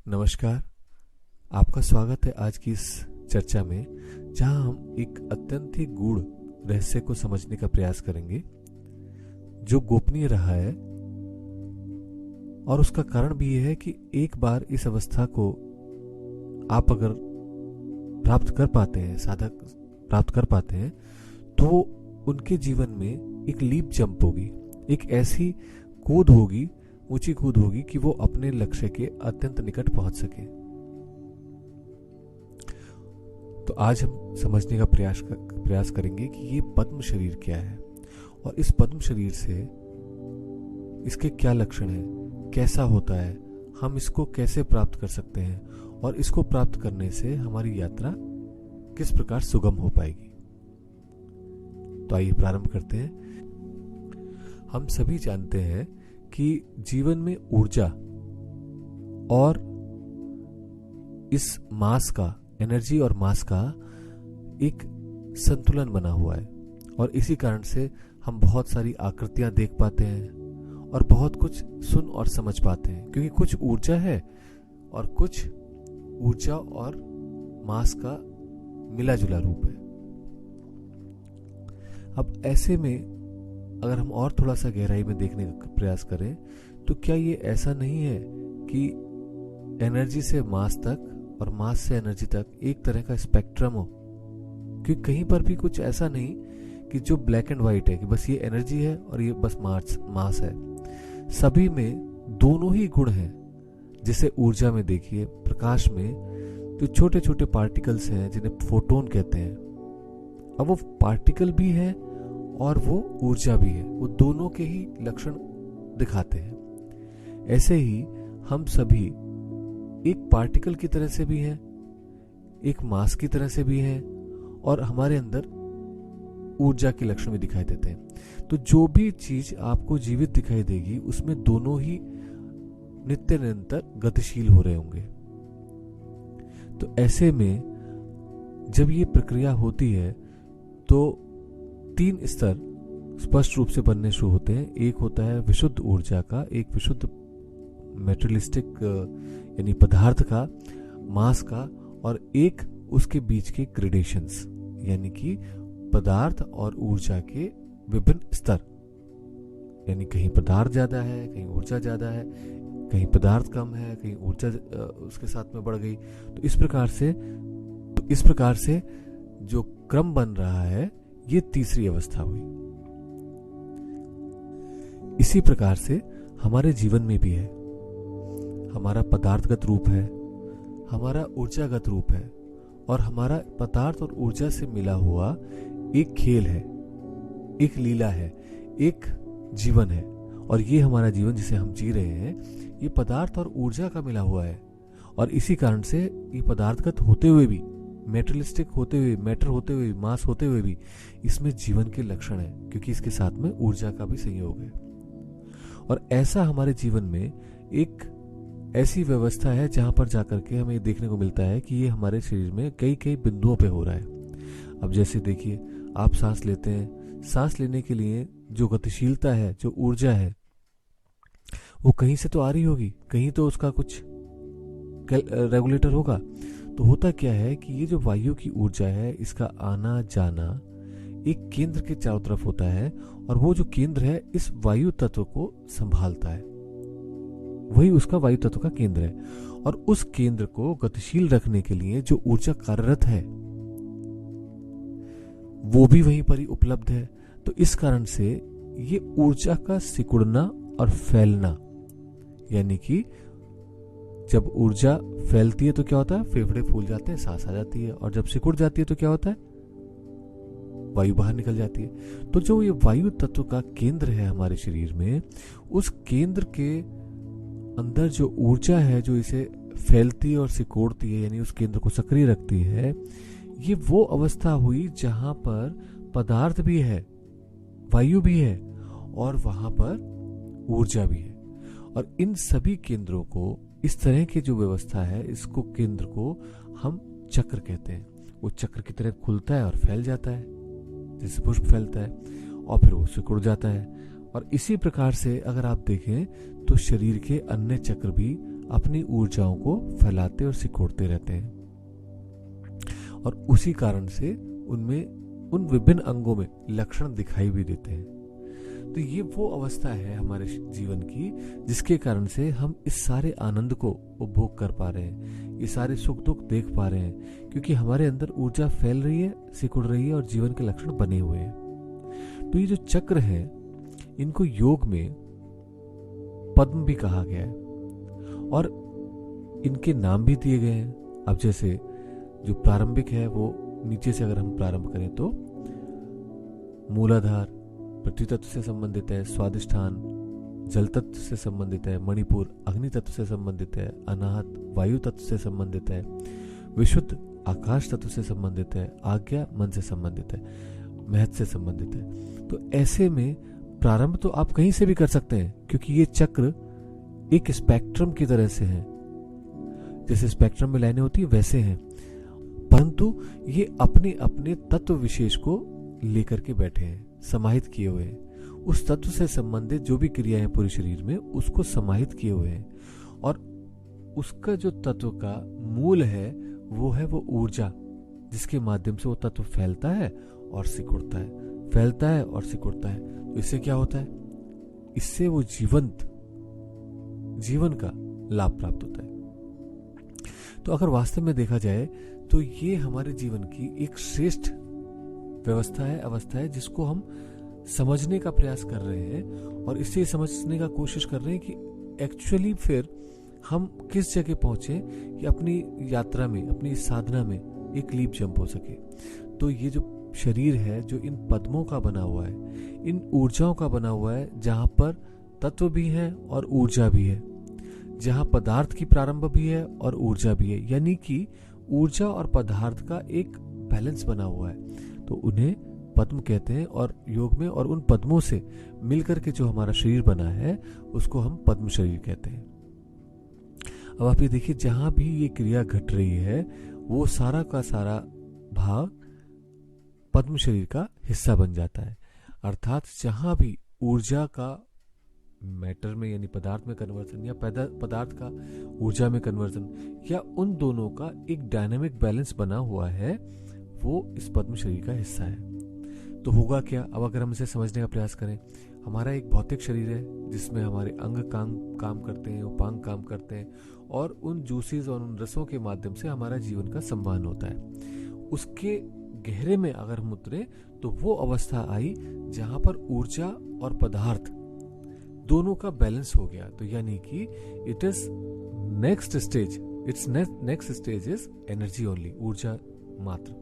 नमस्कार। आपका स्वागत है आज की इस चर्चा में, जहां हम एक अत्यंत ही गूढ़ रहस्य को समझने का प्रयास करेंगे जो गोपनीय रहा है। और उसका कारण भी यह है कि एक बार इस अवस्था को आप अगर प्राप्त कर पाते हैं, साधक प्राप्त कर पाते हैं, तो उनके जीवन में एक लीप जंप होगी, एक ऐसी कूद होगी, ऊंची कूद होगी कि वो अपने लक्ष्य के अत्यंत निकट पहुंच सके। तो आज हम समझने का प्रयास करेंगे कि ये पद्म शरीर क्या है और इस पद्म शरीर से इसके क्या लक्षण हैं, कैसा होता है, हम इसको कैसे प्राप्त कर सकते हैं और इसको प्राप्त करने से हमारी यात्रा किस प्रकार सुगम हो पाएगी। तो आइए प्रारंभ करते हैं। हम सभी जानते हैं कि जीवन में ऊर्जा और इस मास का, एनर्जी और मास का एक संतुलन बना हुआ है और इसी कारण से हम बहुत सारी आकृतियां देख पाते हैं और बहुत कुछ सुन और समझ पाते हैं, क्योंकि कुछ ऊर्जा है और कुछ ऊर्जा और मास का मिला जुला रूप है। अब ऐसे में अगर हम और थोड़ा सा गहराई में देखने का प्रयास करें तो क्या ये ऐसा नहीं है कि एनर्जी से मास तक और मास से एनर्जी तक एक तरह का स्पेक्ट्रम हो? क्योंकि कहीं पर भी कुछ ऐसा नहीं कि जो ब्लैक एंड व्हाइट है कि बस ये एनर्जी है और ये बस मास है। सभी में दोनों ही गुण हैं। जैसे ऊर्जा में देखिए, प्रकाश में जो छोटे छोटे पार्टिकल्स हैं जिन्हें फोटोन कहते हैं, अब वो पार्टिकल भी है और वो ऊर्जा भी है, वो दोनों के ही लक्षण दिखाते हैं। ऐसे ही हम सभी एक पार्टिकल की तरह से भी हैं, एक मास की तरह से भी हैं और हमारे अंदर ऊर्जा के लक्षण भी दिखाई देते हैं। तो जो भी चीज आपको जीवित दिखाई देगी उसमें दोनों ही नित्य निरंतर गतिशील हो रहे होंगे। तो ऐसे में जब ये प्रक्रिया होती है तो 3 स्तर स्पष्ट रूप से बनने शुरू होते हैं। एक होता है विशुद्ध ऊर्जा का, एक विशुद्ध मेटेरियलिस्टिक यानी पदार्थ का, मास का, और एक उसके बीच के ग्रेडेशंस यानी कि पदार्थ और ऊर्जा के विभिन्न स्तर। यानी कहीं पदार्थ ज्यादा है, कहीं ऊर्जा ज्यादा है, कहीं पदार्थ कम है, कहीं ऊर्जा उसके साथ में बढ़ गई। तो इस प्रकार से जो क्रम बन रहा है ये तीसरी अवस्था हुई। इसी प्रकार से हमारे जीवन में भी है। हमारा पदार्थगत रूप है, हमारा ऊर्जागत रूप है और हमारा पदार्थ और ऊर्जा से मिला हुआ एक खेल है, एक लीला है, एक जीवन है। और ये हमारा जीवन जिसे हम जी रहे हैं ये पदार्थ और ऊर्जा का मिला हुआ है। और इसी कारण से ये पदार्थगत होते हुए भी, मेटेरियलिस्टिक होते हुए, मैटर होते हुए, मास होते हुए भी इसमें जीवन के लक्षण है, क्योंकि इसके साथ में ऊर्जा का भी संयोग है। और ऐसा हमारे जीवन में एक ऐसी व्यवस्था है जहां पर जाकर के हमें देखने को मिलता है कि ये हमारे शरीर में कई कई बिंदुओं पे हो रहा है। अब जैसे देखिए, आप सांस लेते हैं, सांस लेने के लिए जो गतिशीलता है, जो ऊर्जा है, वो कहीं से तो आ रही होगी, कहीं तो उसका कुछ रेगुलेटर होगा। तो होता क्या है कि ये जो वायु की ऊर्जा है, इसका आना जाना एक केंद्र के चारों तरफ होता है और वो जो केंद्र है इस वायु तत्व को संभालता है, वही उसका वायु तत्व का केंद्र है। और उस केंद्र को गतिशील रखने के लिए जो ऊर्जा कार्यरत है वो भी वहीं पर ही उपलब्ध है। तो इस कारण से ये ऊर्जा का सिकुड़ना और फैलना, यानी कि जब ऊर्जा फैलती है तो क्या होता है, फेफड़े फूल जाते हैं, सांस आ जाती है, और जब सिकुड़ जाती है तो क्या होता है, वायु बाहर निकल जाती है। तो जो ये वायु तत्व का केंद्र है हमारे शरीर में, उस केंद्र के अंदर जो ऊर्जा है जो इसे फैलती और सिकोड़ती है, यानी उस केंद्र को सक्रिय रखती है, ये वो अवस्था हुई जहां पर पदार्थ भी है, वायु भी है और वहां पर ऊर्जा भी है। और इन सभी केंद्रों को, इस तरह की जो व्यवस्था है, इसको केंद्र को हम चक्र कहते हैं। वो चक्र की तरह खुलता है और फैल जाता है, जैसे पुष्प फैलता है, और फिर वो सिकुड़ जाता है। और इसी प्रकार से अगर आप देखें तो शरीर के अन्य चक्र भी अपनी ऊर्जाओं को फैलाते और सिकोड़ते रहते हैं, और उसी कारण से उनमें उन विभिन्न अंगों में लक्षण दिखाई भी देते हैं। तो ये वो अवस्था है हमारे जीवन की जिसके कारण से हम इस सारे आनंद को उपभोग कर पा रहे हैं, ये सारे सुख दुख देख पा रहे हैं, क्योंकि हमारे अंदर ऊर्जा फैल रही है, सिकुड़ रही है और जीवन के लक्षण बने हुए हैं। तो ये जो चक्र है, इनको योग में पद्म भी कहा गया है और इनके नाम भी दिए गए हैं। अब जैसे जो प्रारंभिक है वो नीचे से अगर हम प्रारंभ करें तो मूलाधार पृथ्वी तत्व से संबंधित है, स्वादिष्ठान जल तत्व से संबंधित है, मणिपुर अग्नि तत्व से संबंधित है, अनाहत वायु तत्व से संबंधित है, विशुद्ध आकाश तत्व से संबंधित है, आज्ञा मन से संबंधित है, महत से संबंधित है। तो ऐसे में प्रारंभ तो आप कहीं से भी कर सकते हैं, क्योंकि ये चक्र एक स्पेक्ट्रम की तरह से है, जैसे स्पेक्ट्रम में लाइनें होती है वैसे हैं, परंतु ये अपने अपने तत्व विशेष को लेकर के बैठे हैं, समाहित किए हुए हैं। उस तत्व से संबंधित जो भी क्रियाएं पूरे शरीर में, उसको समाहित किए हुए हैं, और उसका जो तत्व का मूल है वो ऊर्जा, जिसके माध्यम से वो तत्व फैलता है और सिकुड़ता है, फैलता है और सिकुड़ता है। तो इससे क्या होता है? इससे वो जीवन का लाभ प्राप्त होता है। तो अगर वास्तव में देखा जाए तो ये हमारे जीवन की एक श्रेष्ठ व्यवस्था है, अवस्था है, जिसको हम समझने का प्रयास कर रहे हैं और इससे समझने का कोशिश कर रहे हैं कि एक्चुअली फिर हम किस जगह पहुंचे कि अपनी यात्रा में, अपनी साधना में एक लीप जंप हो सके। तो ये जो शरीर है, जो इन पद्मों का बना हुआ है, इन ऊर्जाओं का बना हुआ है, जहां पर तत्व भी है और ऊर्जा भी है, जहां पदार्थ की प्रारंभ भी है और ऊर्जा भी है, यानी कि ऊर्जा और पदार्थ का एक बैलेंस बना हुआ है। तो उन्हें पद्म कहते हैं और योग में, और उन पद्मों से मिलकर के जो हमारा शरीर बना है उसको हम पद्म शरीर कहते हैं। अब आप ये देखिए, जहां भी ये क्रिया घट रही है वो सारा का सारा भाग पद्म शरीर का हिस्सा बन जाता है। अर्थात जहां भी ऊर्जा का मैटर में यानी पदार्थ में कन्वर्जन, या पदार्थ का ऊर्जा में कन्वर्जन, या उन दोनों का एक डायनामिक बैलेंस बना हुआ है, वो इस पद्म शरीर का हिस्सा है। तो होगा क्या? अब अगर हम इसे समझने का प्रयास करें, हमारा एक भौतिक शरीर है जिसमें हमारे अंग काम करते हैं, उपांग काम करते हैं, और उन जूसेस और उन रसों के माध्यम से हमारा जीवन का संवहन होता है। उसके गहरे में अगर हम उतरे तो वो अवस्था आई जहां पर ऊर्जा और पदार्थ दोनों का बैलेंस हो गया। तो यानी कि it is next stage is energy only, ऊर्जा मात्र।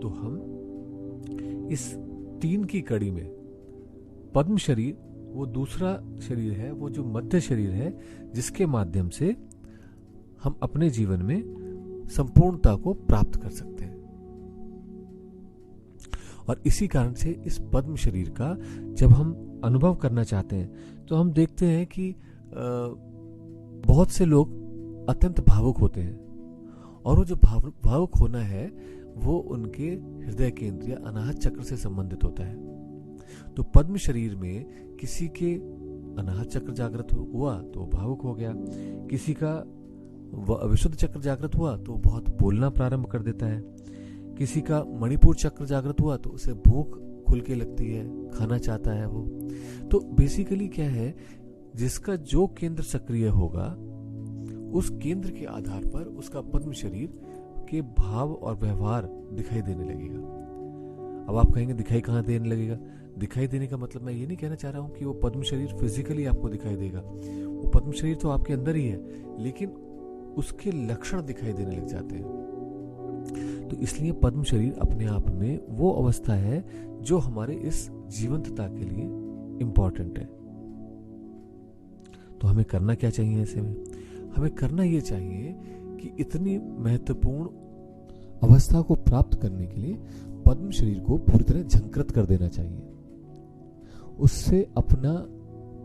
तो हम इस 3 की कड़ी में पद्म शरीर वो दूसरा शरीर है, वो जो मध्य शरीर है, जिसके माध्यम से हम अपने जीवन में संपूर्णता को प्राप्त कर सकते हैं। और इसी कारण से इस पद्म शरीर का जब हम अनुभव करना चाहते हैं तो हम देखते हैं कि बहुत से लोग अत्यंत भावुक होते हैं, और वो जो भावुक होना है वो उनके हृदय केंद्र या अनाहत चक्र से संबंधित होता है। तो पद्म शरीर में किसी के अनाहत चक्र जागृत हुआ तो भावुक हो गया, किसी का विशुद्ध चक्र जागृत हुआ तो बहुत बोलना प्रारंभ कर देता है, किसी का मणिपुर चक्र जागृत हुआ तो उसे भूख खुल के लगती है, खाना चाहता है वो। तो बेसिकली क्या है, जिसका जो केंद्र सक्रिय होगा उस केंद्र के आधार पर उसका पद्म शरीर के भाव और व्यवहार दिखाई देने लगेगा। अब आप कहेंगे दिखाई कहाँ देने लगेगा? दिखाई देने का मतलब मैं ये नहीं कहना चाह रहा हूँ कि वो पद्म शरीर फिजिकली आपको दिखाई देगा, वो पद्म शरीर तो आपके अंदर ही है, लेकिन उसके लक्षण दिखाई देने लग जाते हैं। तो इसलिए पद्म शरीर अपने आप में वो अवस्था है जो हमारे इस जीवंतता के लिए इंपॉर्टेंट है। तो हमें करना क्या चाहिए ऐसे में? हमें करना ये चाहिए कि इतनी महत्वपूर्ण अवस्था को प्राप्त करने के लिए पद्म शरीर को पूरी तरह झंकृत कर देना चाहिए, उससे अपना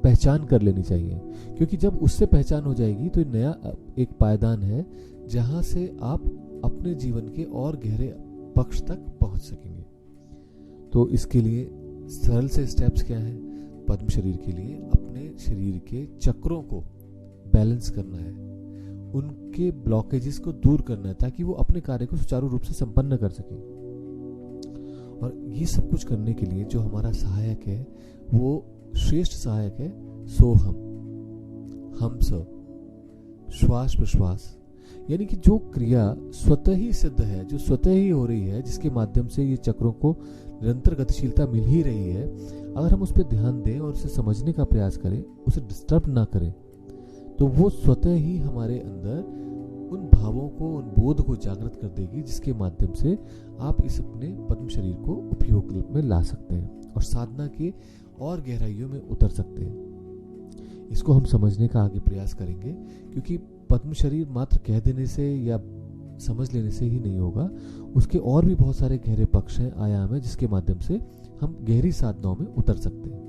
पहचान कर लेनी चाहिए, क्योंकि जब उससे पहचान हो जाएगी तो नया एक पायदान है जहां से आप अपने जीवन के और गहरे पक्ष तक पहुंच सकेंगे। तो इसके लिए सरल से स्टेप्स क्या हैं? पद्म शरीर के लिए अपने शरीर के चक्रों को बैलेंस करना है, उनके ब्लॉकेजेस को दूर करना है ताकि वो अपने कार्य को सुचारू रूप से संपन्न कर सके। और ये सब कुछ करने के लिए जो हमारा सहायक है वो श्रेष्ठ सहायक है सोहम, हम सब, श्वास प्रश्वास, यानी कि जो क्रिया स्वतः ही सिद्ध है, जो स्वतः ही हो रही है, जिसके माध्यम से ये चक्रों को निरंतर गतिशीलता मिल ही रही है, अगर हम उस पर ध्यान दें और उसे समझने का प्रयास करें, उसे डिस्टर्ब ना करें, तो वो स्वतः ही हमारे अंदर उन भावों को, उन बोध को जागृत कर देगी, जिसके माध्यम से आप इस अपने पद्म शरीर को उपयोग में ला सकते हैं और साधना के और गहराइयों में उतर सकते हैं। इसको हम समझने का आगे प्रयास करेंगे, क्योंकि पद्म शरीर मात्र कह देने से या समझ लेने से ही नहीं होगा, उसके और भी बहुत सारे गहरे पक्ष हैं, आयाम है, जिसके माध्यम से हम गहरी साधनाओं में उतर सकते हैं।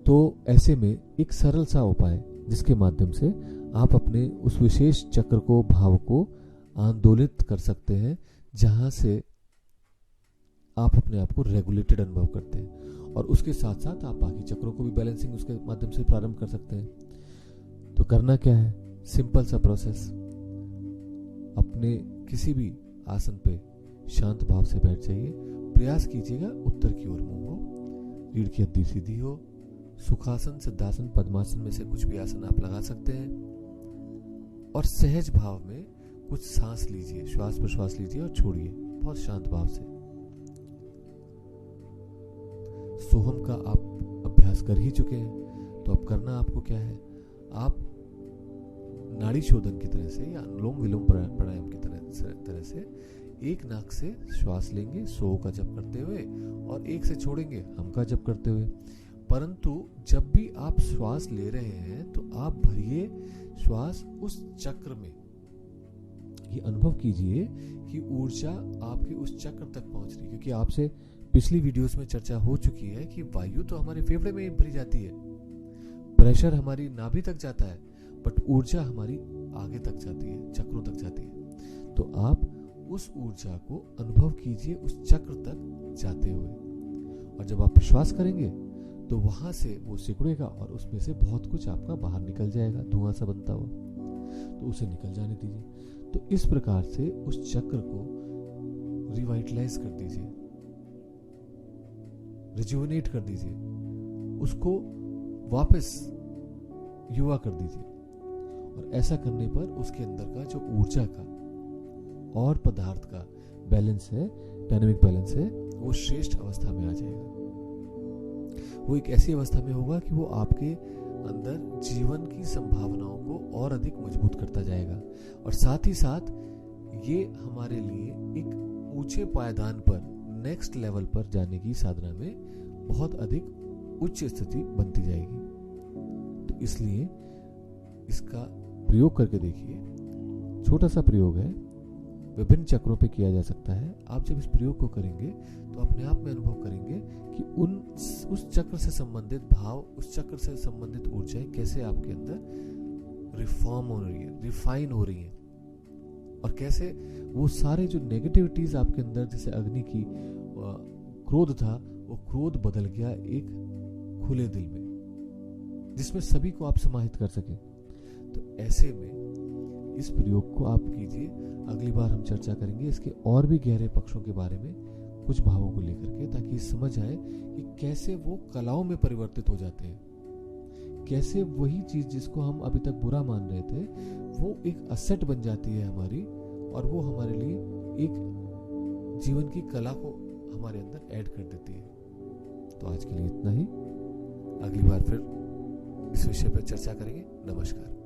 तो ऐसे में एक सरल सा उपाय जिसके माध्यम से आप अपने उस विशेष चक्र को, भाव को आंदोलित कर सकते हैं, जहां से आप अपने आप को रेगुलेटेड अनुभव करते हैं, और उसके साथ साथ आप बाकी चक्रों को भी बैलेंसिंग उसके माध्यम से प्रारंभ कर सकते हैं। तो करना क्या है, सिंपल सा प्रोसेस, अपने किसी भी आसन पे शांत भाव से बैठ जाइए। प्रयास कीजिएगा उत्तर की ओर मुंह हो, रीढ़ की हड्डी सीधी हो। सुखासन, सिद्धासन, पद्मासन में से कुछ भी आसन आप लगा सकते हैं, और सहज भाव में कुछ सांस लीजिए, श्वास प्रश्वास लीजिए और छोड़िए बहुत शांत भाव से। सोहम का आप अभ्यास कर ही चुके हैं, तो अब करना आपको क्या है, आप नाड़ी शोधन की तरह से या अनुलोम विलोम प्राणायाम की तरह से एक नाक से श्वास लेंगे सो का जप करते हुए, और एक से छोड़ेंगे हम का जप करते हुए। परंतु जब भी आप श्वास ले रहे हैं तो आप भरिए श्वास उस चक्र में। ये अनुभव कीजिए कि ऊर्जा आपकी उस चक्र तक पहुंच रही है, क्योंकि आपसे पिछली वीडियोस में चर्चा हो चुकी है कि वायु तो हमारे फेफड़े में भरी जाती है, प्रेशर हमारी नाभि तक जाता है, बट ऊर्जा हमारी आगे तक जाती है, चक्रों तक जाती है। तो आप उस ऊर्जा को अनुभव कीजिए उस चक्र तक जाते हुए, और जब आप प्रश्वास करेंगे तो वहां से वो सिकुड़ेगा और उसमें से बहुत कुछ आपका बाहर निकल जाएगा, धुआं सा बनता हुआ, तो उसे निकल जाने दीजिए। तो इस प्रकार से उस चक्र को रिवाइटलाइज कर दीजिए, रिजुविनेट कर दीजिए, उसको वापस युवा कर दीजिए। और ऐसा करने पर उसके अंदर का जो ऊर्जा का और पदार्थ का बैलेंस है, डायनामिक बैलेंस है, वो श्रेष्ठ अवस्था में आ जाएगा। वो एक ऐसी अवस्था में होगा कि वो आपके अंदर जीवन की संभावनाओं को और अधिक मजबूत करता जाएगा, और साथ ही साथ ये हमारे लिए एक ऊंचे पायदान पर, नेक्स्ट लेवल पर जाने की साधना में बहुत अधिक उच्च स्थिति बनती जाएगी। तो इसलिए इसका प्रयोग करके देखिए, छोटा सा प्रयोग है, विभिन्न चक्रों पे किया जा सकता है। आप जब इस प्रयोग को करेंगे तो अपने आप में अनुभव करेंगे कि उस चक्र से संबंधित भाव, उस चक्र से संबंधित ऊर्जाएं कैसे आपके अंदर रिफॉर्म हो रही है, रिफाइन हो रही है, और कैसे वो सारे जो नेगेटिविटीज आपके अंदर, जैसे अग्नि की क्रोध था, वो क्रोध बदल गया एक खुले दिल में, जिसमें सभी को आप समाहित कर सके। तो ऐसे में इस प्रयोग को आप कीजिए। अगली बार हम चर्चा करेंगे इसके और भी गहरे पक्षों के बारे में, कुछ भावों को लेकर के, ताकि समझ आए कि कैसे वो कलाओं में परिवर्तित हो जाते हैं, कैसे वही चीज जिसको हम अभी तक बुरा मान रहे थे वो एक असेट बन जाती है हमारी, और वो हमारे लिए एक जीवन की कला को हमारे अंदर ऐड कर देती है। तो आज के लिए इतना ही, अगली बार फिर इस विषय पर चर्चा करेंगे। नमस्कार।